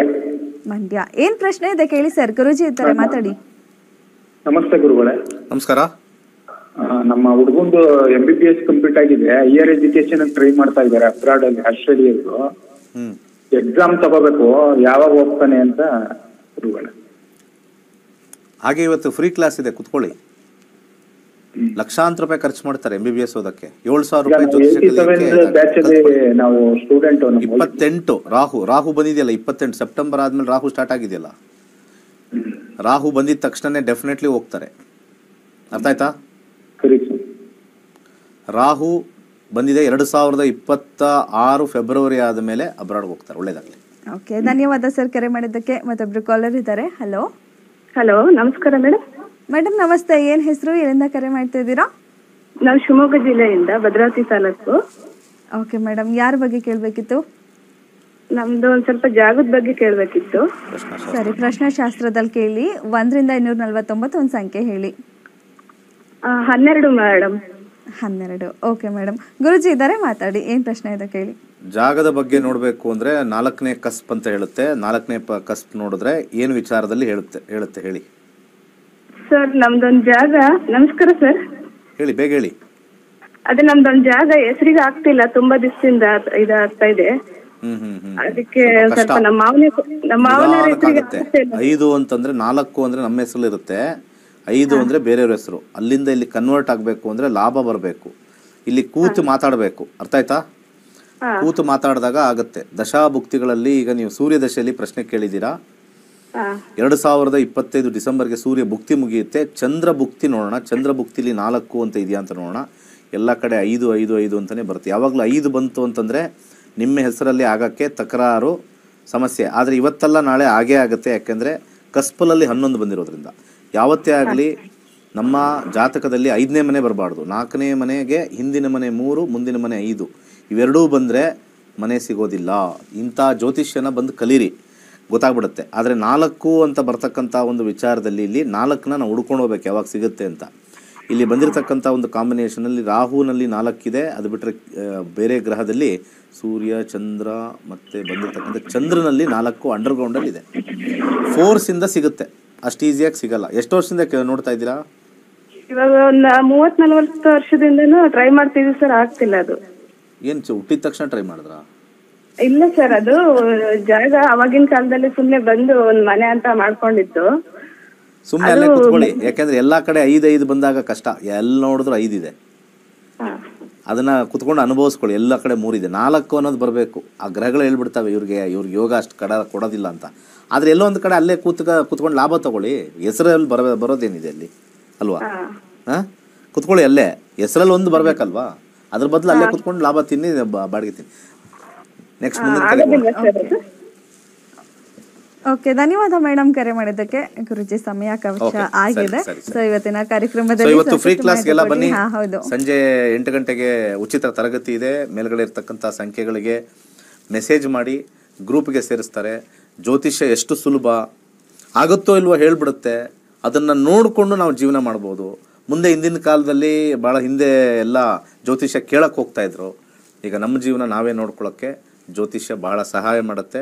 ಮಂಡ್ಯ. ಏನ್ ಪ್ರಶ್ನೆ ಇದೆ ಕೇಳಿ ಸರ್, ಗುರುಜಿ ಇರ್ತಾರೆ, ಮಾತಾಡಿ. ನಮಸ್ತೆ ಗುರುಗಳೇ. ನಮಸ್ಕಾರ. ನಮ್ಮ ಹುಡುಗಂದು MBBS ಕಂಪ್ಲೀಟ್ ಆಗಿದೆ. ಹೈಯರ್ ಎಜುಕೇಶನ್ ಟ್ರೈ ಮಾಡ್ತಾ ಇದ್ದಾರೆ ಅಬ್ರಾಡ್ ಅಲ್ಲಿ, ಆಸ್ಟ್ರೇಲಿಯಾದ್ದು. ಎಕ್ಸಾಮ್ ತಗೋಬೇಕು, ಯಾವಾಗ ಹೋಗ್ತಾನೆ ಅಂತ ಗುರುಗಳೇ. ಹಾಗೆ ಇವತ್ತು ಫ್ರೀ ಕ್ಲಾಸ್ ಇದೆ, ಕುತ್ಕೊಳ್ಳಿ. ಲಕ್ಷಾಂತರ ರೂಪಾಯಿ ಖರ್ಚು ಮಾಡ್ತಾರೆ MBBS ಓದಕ್ಕೆ. 7,000 ರೂಪಾಯಿ ನಾವು ಸ್ಟೂಡೆಂಟ್. 28 ರಾಹು ಬಂದಿದೆಯಲ್ಲ, 28 ಸೆಪ್ಟೆಂಬರ್ ಆದ್ಮೇಲೆ ರಾಹು ಸ್ಟಾರ್ಟ್ ಆಗಿದೆಯಲ್ಲ. ರಾಹು ಬಂದಿದ ತಕ್ಷಣನೇ ಡೆಫಿನೆಟ್ಲಿ ಹೋಗ್ತಾರೆ. ಅರ್ಥ ಆಯ್ತಾ? ರಾಹು ಬಂದಿದೆ 2026 ಫೆಬ್ರವರಿ ಆದಮೇಲೆ ಅಬ್ರಾಡ್ಗೆ ಹೋಗ್ತಾರೆ. ಒಳ್ಳೇದಾಗಲಿ. ಓಕೆ, ಧನ್ಯವಾದ ಸರ್ ಕರೆ ಮಾಡಿದ್ದಕ್ಕೆ. ಮತ್ತೊಬ್ರು ಕಾಲರ್ ಇದ್ದಾರೆ. ಹಲೋ. ಹಲೋ, ನಮಸ್ಕಾರ ಮೇಡಮ್. ಮೇಡಮ್ ನಮಸ್ತೆ. ಏನ್ ಹೆಸರು, ಎಲ್ಲಿಂದ ಕರೆ ಮಾಡ್ತಾ ಇದ್ದೀರಾ? ನಾವು ಶಿವಮೊಗ್ಗ ಜಿಲ್ಲೆಯಿಂದ, ಭದ್ರಾವತಿ ತಾಲೂಕು. ಓಕೆ ಮೇಡಮ್, ಯಾರ ಬಗ್ಗೆ ಕೇಳಬೇಕಿತ್ತು? ನಮ್ದು ಒಂದ್ ಸ್ವಲ್ಪ ಜಾಗದ ಬಗ್ಗೆ ಕೇಳಬೇಕಿತ್ತು. ಸರಿ, ಪ್ರಶ್ನಾಶಾಸ್ತ್ರದಲ್ಲಿ ಕೇಳಿ. 1ರಿಂದ 249 ಒಂದು ಸಂಖ್ಯೆ ಹೇಳಿ. 12 ಮೇಡಮ್. 12. ಓಕೆ ಮೇಡಮ್, ಗುರುಜಿ ಇದ್ದಾರೆ, ಮಾತಾಡಿ. ಏನ್ ಪ್ರಶ್ನೆ ಇದೆ ಕೇಳಿ. ಜಾಗದ ಬಗ್ಗೆ ನೋಡಬೇಕು ಅಂದ್ರೆ 4ನೇ ಕಸ್ಪ್ ಅಂತ ಹೇಳುತ್ತೆ. 4ನೇ ಕಸ್ಪ್ ನೋಡಿದ್ರೆ ಏನು ವಿಚಾರದಲ್ಲಿ ಹೇಳುತ್ತೆ ಹೇಳಿ. ಸರ್, ನಮ್ದೊಂದ್ ಜಾಗ. ನಮಸ್ಕಾರ ಸರ್. ಹೇಳಿ, ಬೇಗ ಹೇಳಿ. ಅದೇ ನಮ್ದೊಂದ್ ಜಾಗ ಹೆಸರಿಗೆ ಆಗ್ತಿಲ್ಲ, ತುಂಬಾ ದಿವಸದಿಂದ ಇದಾಗ್ತಾ ಇದೆ. ಅದಕ್ಕೆ ಸ್ವಲ್ಪ ನಮ್ಮ ಮಾವನ ಹೆಸರಿಗೆ 5 ಅಂತಂದ್ರೆ 4 ಅಂದ್ರೆ ನಮ್ಮ ಹೆಸರು ಇರುತ್ತೆ, 5 ಅಂದ್ರೆ ಬೇರೆಯವ್ರ ಹೆಸರು. ಅಲ್ಲಿಂದ ಇಲ್ಲಿ ಕನ್ವರ್ಟ್ ಆಗ್ಬೇಕು ಅಂದ್ರೆ ಲಾಭ ಬರಬೇಕು. ಇಲ್ಲಿ ಕೂತು ಮಾತಾಡಬೇಕು. ಅರ್ಥ ಆಯ್ತಾ? ಕೂತು ಮಾತಾಡಿದಾಗ ಆಗುತ್ತೆ. ದಶಾಭುಕ್ತಿಗಳಲ್ಲಿ ಈಗ ನೀವು ಸೂರ್ಯ ದಶೆಯಲ್ಲಿ ಪ್ರಶ್ನೆ ಕೇಳಿದ್ದೀರಾ. 2025 ಡಿಸೆಂಬರ್ಗೆ ಸೂರ್ಯ ಭುಕ್ತಿ ಮುಗಿಯುತ್ತೆ. ಚಂದ್ರ ಭುಕ್ತಿ ನೋಡೋಣ. ಚಂದ್ರ ಭುಕ್ತಿಲಿ 4 ಅಂತ ಇದೆಯಾ ಅಂತ ನೋಡೋಣ. ಎಲ್ಲ ಕಡೆ 5 ಅಂತಲೇ ಬರುತ್ತೆ. ಯಾವಾಗಲೂ 5 ಬಂತು ಅಂತಂದರೆ ನಿಮ್ಮ ಹೆಸರಲ್ಲಿ ಆಗೋಕ್ಕೆ ತಕರಾರು, ಸಮಸ್ಯೆ. ಆದರೆ ಇವತ್ತಲ್ಲ ನಾಳೆ ಆಗೇ ಆಗುತ್ತೆ. ಯಾಕೆಂದರೆ ಕಸ್ಪಲಲ್ಲಿ 11 ಬಂದಿರೋದ್ರಿಂದ. ಯಾವತ್ತೇ ಆಗಲಿ ನಮ್ಮ ಜಾತಕದಲ್ಲಿ 5ನೇ ಮನೆ ಬರಬಾರ್ದು. 4ನೇ ಮನೆಗೆ ಹಿಂದಿನ ಮನೆ 3, ಮುಂದಿನ ಮನೆ 5 ಇವೆರಡೂ ಬಂದರೆ ಮನೆ ಸಿಗೋದಿಲ್ಲ. ಇಂಥ ಜ್ಯೋತಿಷ್ಯನ ಬಂದು ಕಲೀರಿ, ಗೊತ್ತಾಗ್ಬಿಡುತ್ತೆ. ಆದರೆ 4 ಅಂತ ಬರ್ತಕ್ಕಂಥ ಒಂದು ವಿಚಾರದಲ್ಲಿ ಇಲ್ಲಿ 4ನ ನಾವು ಹುಡ್ಕೊಂಡು ಹೋಗ್ಬೇಕು ಯಾವಾಗ ಸಿಗುತ್ತೆ ಅಂತ. ಇಲ್ಲಿ ಬಂದಿರತಕ್ಕಂಥ ಒಂದು ಕಾಂಬಿನೇಷನಲ್ಲಿ ರಾಹುನಲ್ಲಿ 4 ಇದೆ. ಅದು ಬಿಟ್ಟರೆ ಬೇರೆ ಗ್ರಹದಲ್ಲಿ ಸೂರ್ಯ, ಚಂದ್ರ ಮತ್ತು ಬಂದಿರತಕ್ಕಂಥ ಚಂದ್ರನಲ್ಲಿ 4 ಅಂಡರ್ಗ್ರೌಂಡಲ್ಲಿದೆ. ಫೋರ್ಸಿಂದ ಸಿಗುತ್ತೆ, ಅಷ್ಟು ಈಸಿಯಾಗಿ ಸಿಗಲ್ಲ. ಎಷ್ಟು ವರ್ಷದಿಂದ ನೋಡ್ತಾ ಇದ್ದೀರಾ? ಇವಾಗ ಒಂದು 30-40 ವರ್ಷದಿಂದನೂ ಟ್ರೈ ಮಾಡ್ತಿದ್ವಿ ಸರ್, ಆಗ್ತಿಲ್ಲ ಅದು. ಏನು ಹುಟ್ಟಿದ ತಕ್ಷಣ ಟ್ರೈ ಮಾಡಿದ್ರಾ? ಇಲ್ಲ ಸರ್, ಅದು ಜಾಗ ಅವಾಗಿನ ಕಾಲದಲ್ಲಿ ಸುಮ್ನೆ ಬಂದು ಒಂದ್ ಮನೆ ಅಂತ ಮಾಡ್ಕೊಂಡಿತ್ತು. ಸುಮ್ಮನೆ ಅಲ್ಲೇ ಕುತ್ಕೊಳ್ಳಿ. ಯಾಕೆಂದ್ರೆ ಎಲ್ಲಾ ಕಡೆ 5 ಬಂದಾಗ ಕಷ್ಟ. ಎಲ್ಲಿ ನೋಡಿದ್ರು 5 ಇದೆ. ಅದನ್ನ ಕುತ್ಕೊಂಡು ಅನುಭವಿಸ್ಕೊಳ್ಳಿ. ಎಲ್ಲ ಕಡೆ 3 ಇದೆ. 4 ಅನ್ನೋದು ಬರಬೇಕು. ಆ ಗ್ರಹಗಳು ಹೇಳ್ಬಿಡ್ತವೆ ಇವ್ರಿಗೆ ಯೋಗ ಅಷ್ಟು ಕೊಡೋದಿಲ್ಲ ಅಂತ. ಆದ್ರೆ ಎಲ್ಲೋ ಒಂದು ಕಡೆ ಅಲ್ಲೇ ಕುತ್ಕೊಂಡು ಲಾಭ ತಗೊಳ್ಳಿ. ಹೆಸರಲ್ಲಿ ಬರೋದೇನಿದೆ ಅಲ್ಲಿ ಅಲ್ವಾ? ಕುತ್ಕೊಳ್ಳಿ ಅಲ್ಲೇ. ಹೆಸರಲ್ಲಿ ಒಂದು ಬರ್ಬೇಕಲ್ವಾ? ಅದ್ರ ಬದಲು ಅಲ್ಲೇ ಕುತ್ಕೊಂಡು ಲಾಭ ತಿನ್ನಿ, ಬಾಡಿಗೆ ತಿನ್ನಿ. ನೆಕ್ಸ್ಟ್ ಮುಂದಿನ. ಓಕೆ, ಧನ್ಯವಾದ ಮೇಡಮ್ ಕರೆ ಮಾಡಿದ್ದಕ್ಕೆ. ಗುರುಜಿ ಸಮಯಾವಕಾಶ ಆಗಿದೆ. ಸೊ ಇವತ್ತಿನ ಕಾರ್ಯಕ್ರಮದಲ್ಲಿ ಇವತ್ತು ಫ್ರೀ ಕ್ಲಾಸ್ಗೆಲ್ಲ ಬನ್ನಿ. ಸಂಜೆ 8 ಗಂಟೆಗೆ ಉಚಿತ ತರಗತಿ ಇದೆ. ಮೇಲ್ಗಡೆ ಇರ್ತಕ್ಕಂಥ ಸಂಖ್ಯೆಗಳಿಗೆ ಮೆಸೇಜ್ ಮಾಡಿ ಗ್ರೂಪ್ಗೆ ಸೇರಿಸ್ತಾರೆ. ಜ್ಯೋತಿಷ್ಯ ಎಷ್ಟು ಸುಲಭ ಆಗುತ್ತೋ ಇಲ್ವೋ ಹೇಳ್ಬಿಡುತ್ತೆ. ಅದನ್ನು ನೋಡಿಕೊಂಡು ನಾವು ಜೀವನ ಮಾಡ್ಬೋದು. ಮುಂದೆ ಹಿಂದಿನ ಕಾಲದಲ್ಲಿ ಭಾಳ ಹಿಂದೆ ಎಲ್ಲ ಜ್ಯೋತಿಷ್ಯ ಕೇಳಕ್ಕೆ ಹೋಗ್ತಾ ಇದ್ರು. ಈಗ ನಮ್ಮ ಜೀವನ ನಾವೇ ನೋಡ್ಕೊಳ್ಳೋಕ್ಕೆ ಜ್ಯೋತಿಷ್ಯ ಬಹಳ ಸಹಾಯ ಮಾಡುತ್ತೆ.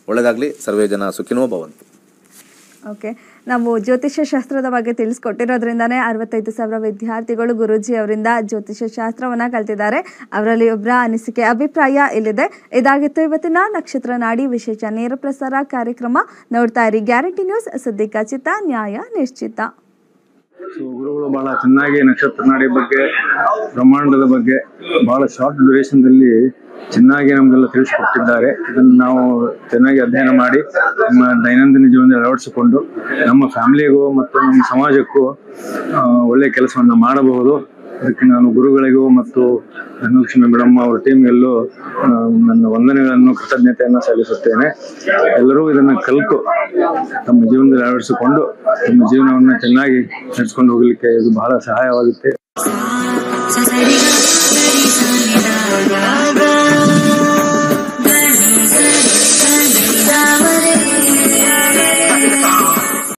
ಒಳ್ಳೆಯದಾಗಲಿ. ಸರ್ವೇ ಜನ ಸುಖಿನೋ ಭವಂತು. ಓಕೆ, ನಾವು ಜ್ಯೋತಿಷ್ಯ ಶಾಸ್ತ್ರದ ಬಗ್ಗೆ ತಿಳಿಸ್ಕೊಟ್ಟಿರೋದ್ರಿಂದಾನೇ 65,000 ವಿದ್ಯಾರ್ಥಿಗಳು ಗುರೂಜಿ ಅವರಿಂದ ಜ್ಯೋತಿಷ್ಯ ಶಾಸ್ತ್ರವನ್ನ ಕಲ್ತಿದ್ದಾರೆ. ಅವರಲ್ಲಿ ಒಬ್ಬರ ಅನಿಸಿಕೆ ಅಭಿಪ್ರಾಯ ಇಲ್ಲಿದೆ. ಇದಾಗಿತ್ತು ಇವತ್ತಿನ ನಕ್ಷತ್ರ ನಾಡಿ ವಿಶೇಷ ನೇರ ಪ್ರಸಾರ ಕಾರ್ಯಕ್ರಮ. ನೋಡ್ತಾ ಇರಿ ಗ್ಯಾರಂಟಿ ನ್ಯೂಸ್, ಸುದ್ದಿ ಖಚಿತ, ನ್ಯಾಯ ನಿಶ್ಚಿತ. ಗುರುಗಳು ಬಹಳ ಚೆನ್ನಾಗಿ ನಕ್ಷತ್ರ ನಾಡಿ ಬಗ್ಗೆ, ಬ್ರಹ್ಮಾಂಡದ ಬಗ್ಗೆ ಬಹಳ ಶಾರ್ಟ್ ಡ್ಯೂರೇಷನ್ದಲ್ಲಿ ಚೆನ್ನಾಗಿ ನಮಗೆಲ್ಲ ತಿಳಿಸಿಕೊಟ್ಟಿದ್ದಾರೆ. ಇದನ್ನು ನಾವು ಚೆನ್ನಾಗಿ ಅಧ್ಯಯನ ಮಾಡಿ ನಮ್ಮ ದೈನಂದಿನ ಜೀವನದಲ್ಲಿ ಅಳವಡಿಸಿಕೊಂಡು ನಮ್ಮ ಫ್ಯಾಮಿಲಿಗೂ ಮತ್ತು ನಮ್ಮ ಸಮಾಜಕ್ಕೂ ಒಳ್ಳೆಯ ಕೆಲಸವನ್ನು ಮಾಡಬಹುದು. ಅದಕ್ಕೆ ನಾನು ಗುರುಗಳಿಗೂ ಮತ್ತು ಧನಲಕ್ಷ್ಮಿ ಮೇಡಮ್ ಅವರ ಟೀಮ್ಗೆಲ್ಲೂ ನನ್ನ ವಂದನೆಗಳನ್ನು, ಕೃತಜ್ಞತೆಯನ್ನು ಸಲ್ಲಿಸುತ್ತೇನೆ. ಎಲ್ಲರೂ ಇದನ್ನು ಕಲಿತು ತಮ್ಮ ಜೀವನದಲ್ಲಿ ಅಳವಡಿಸಿಕೊಂಡು ತಮ್ಮ ಜೀವನವನ್ನು ಚೆನ್ನಾಗಿ ನಡೆಸ್ಕೊಂಡು ಹೋಗಲಿಕ್ಕೆ ಇದು ಬಹಳ ಸಹಾಯವಾಗುತ್ತೆ.